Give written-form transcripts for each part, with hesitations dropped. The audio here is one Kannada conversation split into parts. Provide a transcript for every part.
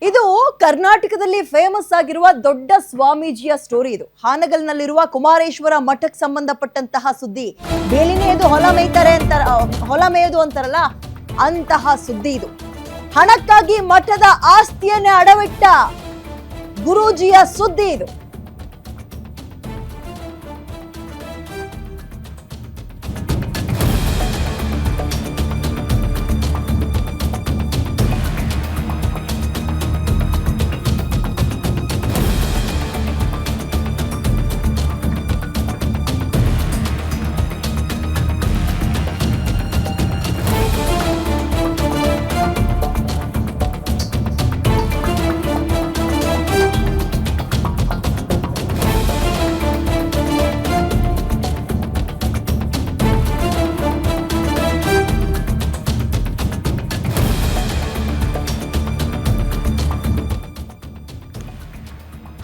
ಇದು ಕರ್ನಾಟಕದಲ್ಲಿ ಫೇಮಸ್ ಆಗಿರುವ ದೊಡ್ಡ ಸ್ವಾಮೀಜಿಯ ಸ್ಟೋರಿ. ಇದು ಹಾನಗಲ್ನಲ್ಲಿರುವ ಕುಮಾರೇಶ್ವರ ಮಠಕ್ಕೆ ಸಂಬಂಧಪಟ್ಟಂತಹ ಸುದ್ದಿ. ಬೇಲಿನೇದು ಹೊಲ ಮೇಯ್ದು ಅಂತಾರಲ್ಲ, ಅಂತಹ ಸುದ್ದಿ ಇದು. ಹಣಕ್ಕಾಗಿ ಮಠದ ಆಸ್ತಿಯನ್ನೇ ಅಡವಿಟ್ಟ ಗುರೂಜಿಯ ಸುದ್ದಿ ಇದು.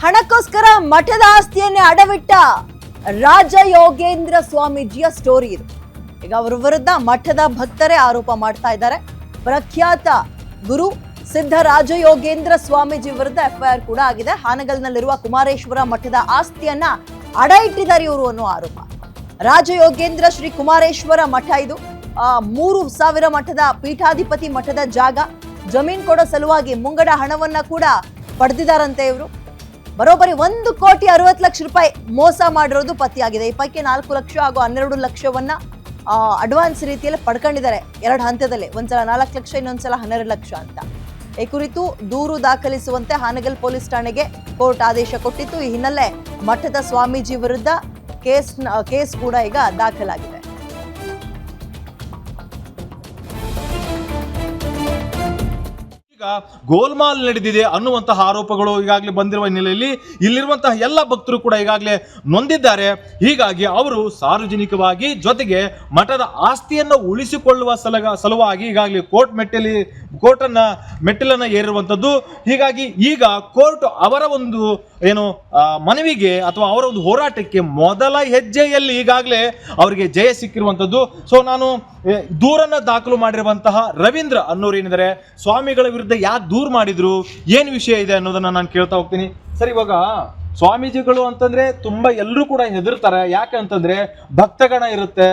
ಹಣಕ್ಕೋಸ್ಕರ ಮಠದ ಆಸ್ತಿಯನ್ನೇ ಅಡವಿಟ್ಟ ರಾಜಯೋಗೇಂದ್ರ ಸ್ವಾಮೀಜಿಯ ಸ್ಟೋರಿ ಇದು. ಈಗ ಅವರ ವಿರುದ್ಧ ಮಠದ ಭಕ್ತರೇ ಆರೋಪ ಮಾಡ್ತಾ ಇದ್ದಾರೆ. ಪ್ರಖ್ಯಾತ ಗುರು ಸಿದ್ಧ ರಾಜಯೋಗೇಂದ್ರ ಸ್ವಾಮೀಜಿ ವಿರುದ್ಧ ಎಫ್ಐಆರ್ ಕೂಡ ಆಗಿದೆ. ಹಾನಗಲ್ನಲ್ಲಿರುವ ಕುಮಾರೇಶ್ವರ ಮಠದ ಆಸ್ತಿಯನ್ನ ಅಡ ಇಟ್ಟಿದ್ದಾರೆ ಇವರು ಅನ್ನೋ ಆರೋಪ. ರಾಜಯೋಗೇಂದ್ರ ಶ್ರೀ ಕುಮಾರೇಶ್ವರ ಮಠ ಇದು 3,000 ಮಠದ ಪೀಠಾಧಿಪತಿ ಮಠದ ಜಾಗ. ಜಮೀನ್ ಕೊಡೋ ಸಲುವಾಗಿ ಮುಂಗಡ ಹಣವನ್ನ ಕೂಡ ಪಡೆದಿದ್ದಾರಂತೆ ಇವರು. ಬರೋಬ್ಬರಿ 1,60,00,000 ರೂಪಾಯಿ ಮೋಸ ಮಾಡಿರೋದು ಪತ್ತೆಯಾಗಿದೆ. ಈ ಪೈಕಿ 4 ಲಕ್ಷ ಹಾಗೂ 12 ಲಕ್ಷವನ್ನ ಅಡ್ವಾನ್ಸ್ ರೀತಿಯಲ್ಲಿ ಪಡ್ಕೊಂಡಿದ್ದಾರೆ 2 ಹಂತದಲ್ಲಿ. ಒಂದ್ಸಲ 4 ಲಕ್ಷ, ಇನ್ನೊಂದ್ಸಲ 12 ಲಕ್ಷ ಅಂತ. ಈ ಕುರಿತು ದೂರು ದಾಖಲಿಸುವಂತೆ ಹಾನಗಲ್ ಪೊಲೀಸ್ ಠಾಣೆಗೆ ಕೋರ್ಟ್ ಆದೇಶ ಕೊಟ್ಟಿತ್ತು. ಈ ಹಿನ್ನೆಲೆ ಮಠದ ಸ್ವಾಮೀಜಿ ವಿರುದ್ಧ ಕೇಸ್ ಕೂಡ ಈಗ ದಾಖಲಾಗಿದೆ. ಈಗ ಗೋಲ್ಮಾಲ್ ನಡೆದಿದೆ ಅನ್ನುವಂತಹ ಆರೋಪಗಳು ಈಗಾಗಲೇ ಬಂದಿರುವ ಹಿನ್ನೆಲೆಯಲ್ಲಿ ಇಲ್ಲಿರುವಂತಹ ಎಲ್ಲ ಭಕ್ತರು ಕೂಡ ಈಗಾಗಲೇ ನೊಂದಿದ್ದಾರೆ. ಹೀಗಾಗಿ ಅವರು ಸಾರ್ವಜನಿಕವಾಗಿ ಜೊತೆಗೆ ಮಠದ ಆಸ್ತಿಯನ್ನು ಉಳಿಸಿಕೊಳ್ಳುವ ಸಲುವಾಗಿ ಈಗಾಗಲೇ ಕೋರ್ಟನ್ನ ಮೆಟ್ಟಿಲನ್ನ ಏರಿರುವಂಥದ್ದು. ಹೀಗಾಗಿ ಈಗ ಕೋರ್ಟ್ ಅವರ ಒಂದು ಮನವಿಗೆ ಅಥವಾ ಅವರ ಒಂದು ಹೋರಾಟಕ್ಕೆ ಮೊದಲ ಹೆಜ್ಜೆಯಲ್ಲಿ ಈಗಾಗಲೇ ಅವರಿಗೆ ಜಯ ಸಿಕ್ಕಿರುವಂಥದ್ದು. ಸೊ ನಾನು ದೂರನ್ನ ದಾಖಲು ಮಾಡಿರುವಂತಹ ರವೀಂದ್ರ ಅನ್ನೋರು ಏನಿದ್ದಾರೆ, ಸ್ವಾಮಿಗಳ ವಿರುದ್ಧ ಯಾಕೆ ದೂರು ಮಾಡಿದ್ರು, ಏನು ವಿಷಯ ಇದೆ ಅನ್ನೋದನ್ನ ನಾನು ಕೇಳ್ತಾ ಹೋಗ್ತೀನಿ. ಸರ್, ಇವಾಗ ಸ್ವಾಮೀಜಿಗಳು ಅಂತಂದ್ರೆ ತುಂಬಾ ಎಲ್ಲರೂ ಕೂಡ ಹೆದರ್ತಾರೆ. ಯಾಕೆ ಅಂತಂದ್ರೆ ಭಕ್ತಗಣ ಇರುತ್ತೆ,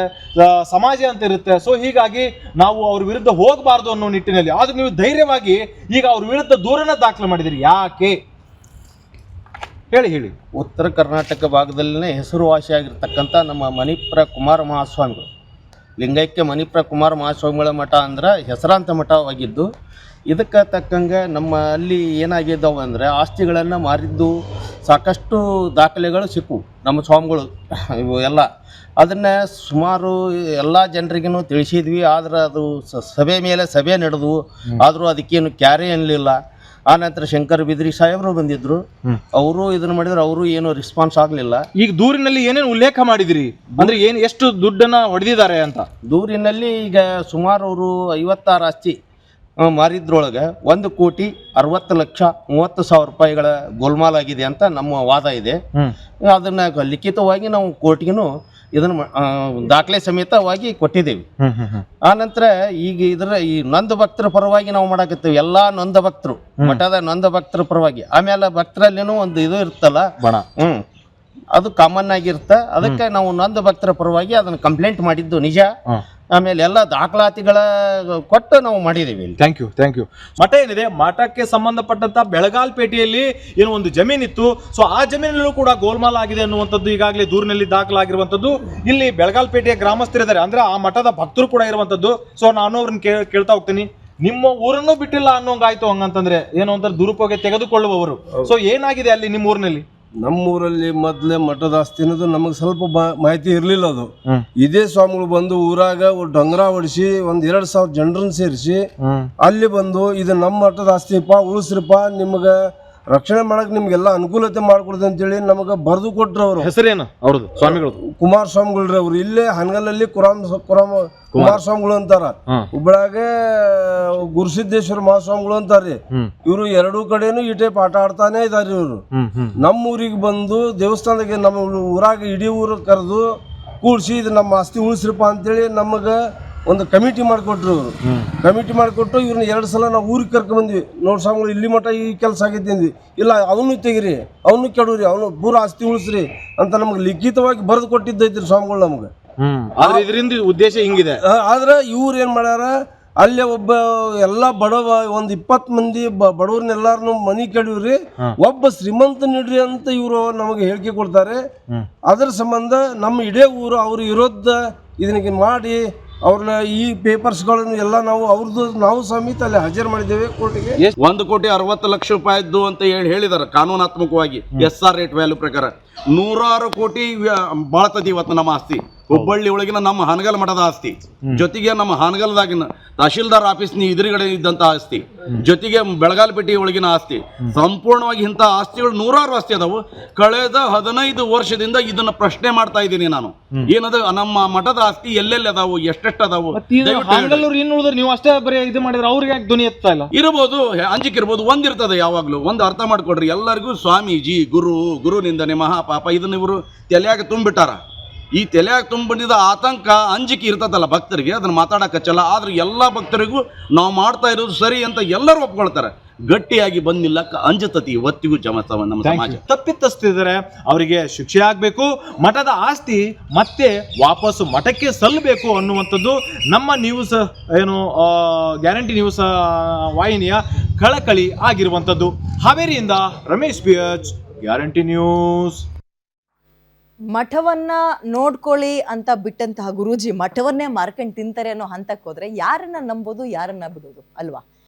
ಸಮಾಜ ಅಂತ ಇರುತ್ತೆ. ಸೊ ಹೀಗಾಗಿ ನಾವು ಅವ್ರ ವಿರುದ್ಧ ಹೋಗಬಾರ್ದು ಅನ್ನೋ ನಿಟ್ಟಿನಲ್ಲಿ, ಆದ್ರೂ ನೀವು ಧೈರ್ಯವಾಗಿ ಈಗ ಅವ್ರ ವಿರುದ್ಧ ದೂರನ್ನ ದಾಖಲು ಮಾಡಿದಿರಿ, ಯಾಕೆ ಹೇಳಿ. ಉತ್ತರ ಕರ್ನಾಟಕ ಭಾಗದಲ್ಲಿನೇ ಹೆಸರುವಾಸಿಯಾಗಿರ್ತಕ್ಕಂಥ ನಮ್ಮ ಮಣಿಪುರ ಕುಮಾರ ಮಹಾಸ್ವಾಮಿಗಳು, ಲಿಂಗೈಕ್ಯ ಮಣಿಪುರ ಕುಮಾರ ಮಹಾಸ್ವಾಮಿಗಳ ಮಠ ಅಂದ್ರೆ ಹೆಸರಾಂತ ಮಠವಾಗಿದ್ದು, ಇದಕ್ಕೆ ತಕ್ಕಂಗೆ ನಮ್ಮ ಅಲ್ಲಿ ಏನಾಗಿದ್ದಾವೆ ಅಂದರೆ ಆಸ್ತಿಗಳನ್ನು ಮಾರಿದ್ದು ಸಾಕಷ್ಟು ದಾಖಲೆಗಳು ಸಿಕ್ಕು ನಮ್ಮ ಸ್ವಾಮಿಗಳು ಇವು ಎಲ್ಲ. ಅದನ್ನು ಸುಮಾರು ಎಲ್ಲ ಜನರಿಗೂ ತಿಳಿಸಿದ್ವಿ. ಆದರೆ ಅದು ಸಭೆ ಮೇಲೆ ಸಭೆ ನಡೆದವು, ಆದರೂ ಅದಕ್ಕೇನು ಕ್ಯಾರೆ ಅನ್ನಲಿಲ್ಲ. ಆನಂತರ ಶಂಕರ್ ಬಿದ್ರಿ ಸಾಹೇಬರು ಬಂದಿದ್ರು, ಅವರು ಇದನ್ನ ಮಾಡಿದ್ರು, ಅವರು ಏನು ರೆಸ್ಪಾನ್ಸ್ ಆಗಲಿಲ್ಲ. ಈಗ ದೂರಿನಲ್ಲಿ ಏನೇನು ಉಲ್ಲೇಖ ಮಾಡಿದಿರಿ ಅಂದ್ರೆ ಎಷ್ಟು ದುಡ್ಡನ್ನ ಹೊಡೆದಿದ್ದಾರೆ ಅಂತ? ದೂರಿನಲ್ಲಿ ಈಗ ಸುಮಾರು ಅವರು 56 ಆಸ್ತಿ ಮಾರಿದ್ರೊಳಗೆ 1,60,30,30,000 ರೂಪಾಯಿಗಳ ಗೋಲ್ಮಾಲ್ ಆಗಿದೆ ಅಂತ ನಮ್ಮ ವಾದ ಇದೆ. ಅದನ್ನ ಲಿಖಿತವಾಗಿ ನಾವು ಕೋರ್ಟ್ಗೂ ಇದನ್ನು ದಾಖಲೆ ಸಮೇತವಾಗಿ ಕೊಟ್ಟಿದ್ದೇವೆ. ಆನಂತರ ಈಗ ಈ ನೊಂದ ಭಕ್ತರ ಪರವಾಗಿ ನಾವು ಮಾಡಾಕತ್ತೀವಿ, ಎಲ್ಲಾ ನೊಂದ ಭಕ್ತರು, ಮಠದ ನೊಂದ ಭಕ್ತರ ಪರವಾಗಿ. ಆಮೇಲೆ ಭಕ್ತರಲ್ಲೇನೋ ಒಂದು ಇದು ಇರುತ್ತಲ್ಲ, ಅದು ಕಾಮನ್ ಆಗಿರುತ್ತೆ. ಅದಕ್ಕೆ ನಾವು ನೊಂದ ಭಕ್ತರ ಪರವಾಗಿ ಅದನ್ನ ಕಂಪ್ಲೇಂಟ್ ಮಾಡಿದ್ದು ನಿಜ. ಆಮೇಲೆ ಎಲ್ಲ ದಾಖಲಾತಿಗಳ ಕೊಟ್ಟು ನಾವು ಮಾಡಿದ್ದೀವಿ. Thank you. ಮಠ ಏನಿದೆ, ಮಠಕ್ಕೆ ಸಂಬಂಧಪಟ್ಟಂತ ಬೆಳಗಾಲ್ಪೇಟೆಯಲ್ಲಿ ಏನೋ ಒಂದು ಜಮೀನಿತ್ತು. ಸೊ ಆ ಜಮೀನಲ್ಲೂ ಕೂಡ ಗೋಲ್ಮಾಲ್ ಆಗಿದೆ ಅನ್ನುವಂಥದ್ದು ಈಗಾಗಲೇ ದೂರಿನಲ್ಲಿ ದಾಖಲಾಗಿರುವಂಥದ್ದು. ಇಲ್ಲಿ ಬೆಳಗಾಲ್ಪೇಟೆಯ ಗ್ರಾಮಸ್ಥರಿದ್ದಾರೆ, ಅಂದ್ರೆ ಆ ಮಠದ ಭಕ್ತರು ಕೂಡ ಇರುವಂಥದ್ದು. ಸೊ ನಾನು ಅವ್ರನ್ನ ಕೇಳ್ತಾ ಹೋಗ್ತೀನಿ, ನಿಮ್ಮ ಊರನ್ನು ಬಿಟ್ಟಿಲ್ಲ ಅನ್ನೋಂಗಾಯ್ತು ಹಂಗಂತಂದ್ರೆ ಏನು ಅಂತ ದುರುಪಯೋಗ ತೆಗೆದುಕೊಳ್ಳುವವರು. ಸೊ ಏನಾಗಿದೆ ಅಲ್ಲಿ ನಿಮ್ಮ ಊರಿನಲ್ಲಿ? ನಮ್ಮೂರಲ್ಲಿ ಮೊದಲೇ ಮಠದ ಆಸ್ತಿ ಅನ್ನೋದು ನಮಗೆ ಸ್ವಲ್ಪ ಮಾಹಿತಿ ಇರಲಿಲ್ಲ. ಅದು ಇದೇ ಸ್ವಾಮಿಗಳು ಬಂದು ಊರಾಗ ಡಂಗರ ಹೊಡಿಸಿ 1,2,000 ಜನರನ್ನ ಸೇರಿಸಿ ಅಲ್ಲಿ ಬಂದು ಇದು ನಮ್ಮ ಮಠದ ಆಸ್ತಿಪ್ಪ, ಉಳಿಸ್ರಿಪ್ಪ, ನಿಮ್ಗೆ ರಕ್ಷಣೆ ಮಾಡಕ್ ನಿಮ್ಗೆಲ್ಲ ಅನುಕೂಲತೆ ಮಾಡ್ಕೊಡ್ತೇವೆ ಅಂತೇಳಿ ನಮಗೆ ಬರೆದು ಕೊಟ್ರು. ಅವರು ಹೆಸರೇನು ಅವ್ರದ್ದು? ಸ್ವಾಮಿಗಳು ಕುಮಾರ ಸ್ವಾಮಿಗಳ್ರಿ. ಅವ್ರು ಇಲ್ಲೇ ಹನಗಲಲ್ಲಿ ಕುಮಾರ ಸ್ವಾಮಿಗಳು ಅಂತಾರ, ಹುಬ್ಬಳ್ಯಾಗ ಗುರುಸಿದ್ದೇಶ್ವರ ಮಹಾಸ್ವಾಮಿಗಳು ಅಂತಾರ್ರಿ. ಇವ್ರು 2 ಕಡೆನೂ ಈ ಟೈಪ್ ಆಟ ಆಡ್ತಾನೆ ಇದಾರೆ. ಇವ್ರು ನಮ್ಮ ಊರಿಗೆ ಬಂದು ದೇವಸ್ಥಾನದಾಗೆ ನಮ್ಮ ಊರಾಗ ಇಡೀ ಊರು ಕರೆದು ಕೂಡ್ಸಿ ಇದು ನಮ್ಮ ಆಸ್ತಿ ಉಳಿಸ್ರಿಪ್ಪ ಅಂತೇಳಿ ನಮಗೆ ಒಂದು ಕಮಿಟಿ ಮಾಡಿಕೊಟ್ರು ಇವರು. ಕಮಿಟಿ ಮಾಡಿಕೊಟ್ಟು ಇವ್ರನ್ನ 2 ಸಲ ನಾವು ಊರಿಗೆ ಕರ್ಕೊಂಡ್ಬಂದ್ವಿ. ನೋಡಿ ಸ್ವಾಮಿಗಳು ಇಲ್ಲಿ ಮಠ ಈ ಕೆಲಸ ಆಗೈತಿ ಅಂದ್ವಿ. ಇಲ್ಲ ಅವನು ತೆಗಿರಿ, ಅವನು ಕೆಡವ್ರಿ, ಅವನು ಪೂರ ಆಸ್ತಿ ಉಳಿಸ್ರಿ ಅಂತ ನಮ್ಗೆ ಲಿಖಿತವಾಗಿ ಬರೆದು ಕೊಟ್ಟಿದ್ದೈತ್ರಿ ಸ್ವಾಮಿಗಳು ನಮ್ಗೆ. ಆದ್ರೆ ಇದರಿಂದ ಉದ್ದೇಶ ಹಿಂಗಿದೆ. ಆದ್ರೆ ಇವ್ರು ಏನ್ ಮಾಡ್ಯಾರ, ಅಲ್ಲೇ ಒಬ್ಬ ಎಲ್ಲ ಬಡವ ಒಂದು 20 ಮಂದಿ ಬಡವ್ರನ್ನೆಲ್ಲಾರನು ಮನಿ ಕೆಡವ್ರಿ, ಒಬ್ಬ ಶ್ರೀಮಂತ ನೀಡ್ರಿ ಅಂತ ಇವರು ನಮಗೆ ಹೇಳಿಕೆ ಕೊಡ್ತಾರೆ. ಅದ್ರ ಸಂಬಂಧ ನಮ್ಮ ಇಡೇ ಊರು ಅವ್ರ ವಿರೋಧ ಇದನ್ನ ಮಾಡಿ ಅವ್ರನ್ನ ಈ ಪೇಪರ್ಸ್ಗಳನ್ನು ಎಲ್ಲ ನಾವು ಸಮೇತ ಅಲ್ಲಿ ಹಾಜರು ಮಾಡಿದ್ದೇವೆ ಕೋರ್ಟಿಗೆ. 1,60,00,000 ರೂಪಾಯಿದ್ದು ಅಂತ ಹೇಳಿದಾರೆ ಕಾನೂನಾತ್ಮಕವಾಗಿ. SR ರೇಟ್ ವ್ಯಾಲ್ಯೂ ಪ್ರಕಾರ 106 ಕೋಟಿ ಬಾಳ್ತದೆ ಇವತ್ತು ನಮ್ಮ ಆಸ್ತಿ. ಹುಬ್ಬಳ್ಳಿ ಒಳಗಿನ ನಮ್ಮ ಹಾನಗಲ್ ಮಠದ ಆಸ್ತಿ, ಜೊತೆಗೆ ನಮ್ಮ ಹಾನಗಲ್ದಾಗಿನ ತಹಶೀಲ್ದಾರ್ ಆಫೀಸ್ ಎದುರುಗಡೆ ಇದ್ದಂತ ಆಸ್ತಿ, ಜೊತೆಗೆ ಬೆಳಗಾಲಪೇಟೆ ಒಳಗಿನ ಆಸ್ತಿ, ಸಂಪೂರ್ಣವಾಗಿ ಇಂಥ ಆಸ್ತಿಗಳು 106 ಆಸ್ತಿ ಅದಾವು. ಕಳೆದ 15 ವರ್ಷದಿಂದ ಇದನ್ನ ಪ್ರಶ್ನೆ ಮಾಡ್ತಾ ಇದ್ದೀನಿ ನಾನು. ಏನದ ನಮ್ಮ ಮಠದ ಆಸ್ತಿ ಎಲ್ಲೆಲ್ಲಿ ಅದಾವು, ಎಷ್ಟೆಷ್ಟು ಅದಾವು ನೀವು ಅಷ್ಟೇ ಬರೀ ಇದು ಮಾಡಿದ್ರೆ ಅವ್ರಿಗೆ ಯಾಕೆ ಧ್ವನಿ ಎತ್ತಾ ಇಲ್ಲ? ಇರಬಹುದು, ಅಂಜಿಕೆ ಇರ್ಬೋದು, ಒಂದಿರ್ತದೆ. ಯಾವಾಗ್ಲೂ ಒಂದು ಅರ್ಥ ಮಾಡ್ಕೊಡ್ರಿ, ಎಲ್ಲರಿಗೂ ಸ್ವಾಮೀಜಿ ಗುರು ನಿಂದನೆ ಮಹಾಪಾಪ ಇದನ್ನ ಇವರು ತಲೆಯಾಗ ತುಂಬಿಟ್ಟಾರ. ಈ ತಲೆಯಾಗ ತುಂಬಿದ ಆತಂಕ ಅಂಜಿಕೆ ಇರ್ತದಲ್ಲ ಭಕ್ತರಿಗೆ, ಅದನ್ನ ಮಾತಾಡಕ್ ಹಚ್ಚಲ್ಲ. ಆದ್ರೆ ಎಲ್ಲಾ ಭಕ್ತರಿಗೂ ನಾವು ಮಾಡ್ತಾ ಇರೋದು ಸರಿ ಅಂತ ಎಲ್ಲರೂ ಒಪ್ಕೊಳ್ತಾರೆ. ಗಟ್ಟಿಯಾಗಿ ಬಂದಿಲ್ಲ ಅಂಜತತಿ ಇವತ್ತಿಗೂ ನಮ್ಮ ಸಮಾಜ. ತಪ್ಪಿತಸ್ಥಿದರೆ ಅವರಿಗೆ ಶಿಕ್ಷೆ ಆಗ್ಬೇಕು, ಮಠದ ಆಸ್ತಿ ಮತ್ತೆ ವಾಪಸ್ಸು ಮಠಕ್ಕೆ ಸಲ್ಲಬೇಕು ಅನ್ನುವಂಥದ್ದು ನಮ್ಮ ನ್ಯೂಸ್ ಗ್ಯಾರಂಟಿ ನ್ಯೂಸ್ ವಾಹಿನಿಯ ಕಳಕಳಿ ಆಗಿರುವಂಥದ್ದು. ಹಾವೇರಿಯಿಂದ ರಮೇಶ್ PH, ಗ್ಯಾರಂಟಿ ನ್ಯೂಸ್. ಮಠವನ್ನ ನೋಡ್ಕೊಳ್ಳಿ ಅಂತ ಬಿಟ್ಟಂತಹ ಗುರೂಜಿ ಮಠವನ್ನೇ ಮಾರ್ಕೊಂಡು ತಿಂತಾರೆ ಅನ್ನೋ ಹಂತಕ್ಕೆ ಹೋದ್ರೆ ಯಾರನ್ನ ನಂಬೋದು, ಯಾರನ್ನ ಬಿಡೋದು ಅಲ್ವಾ?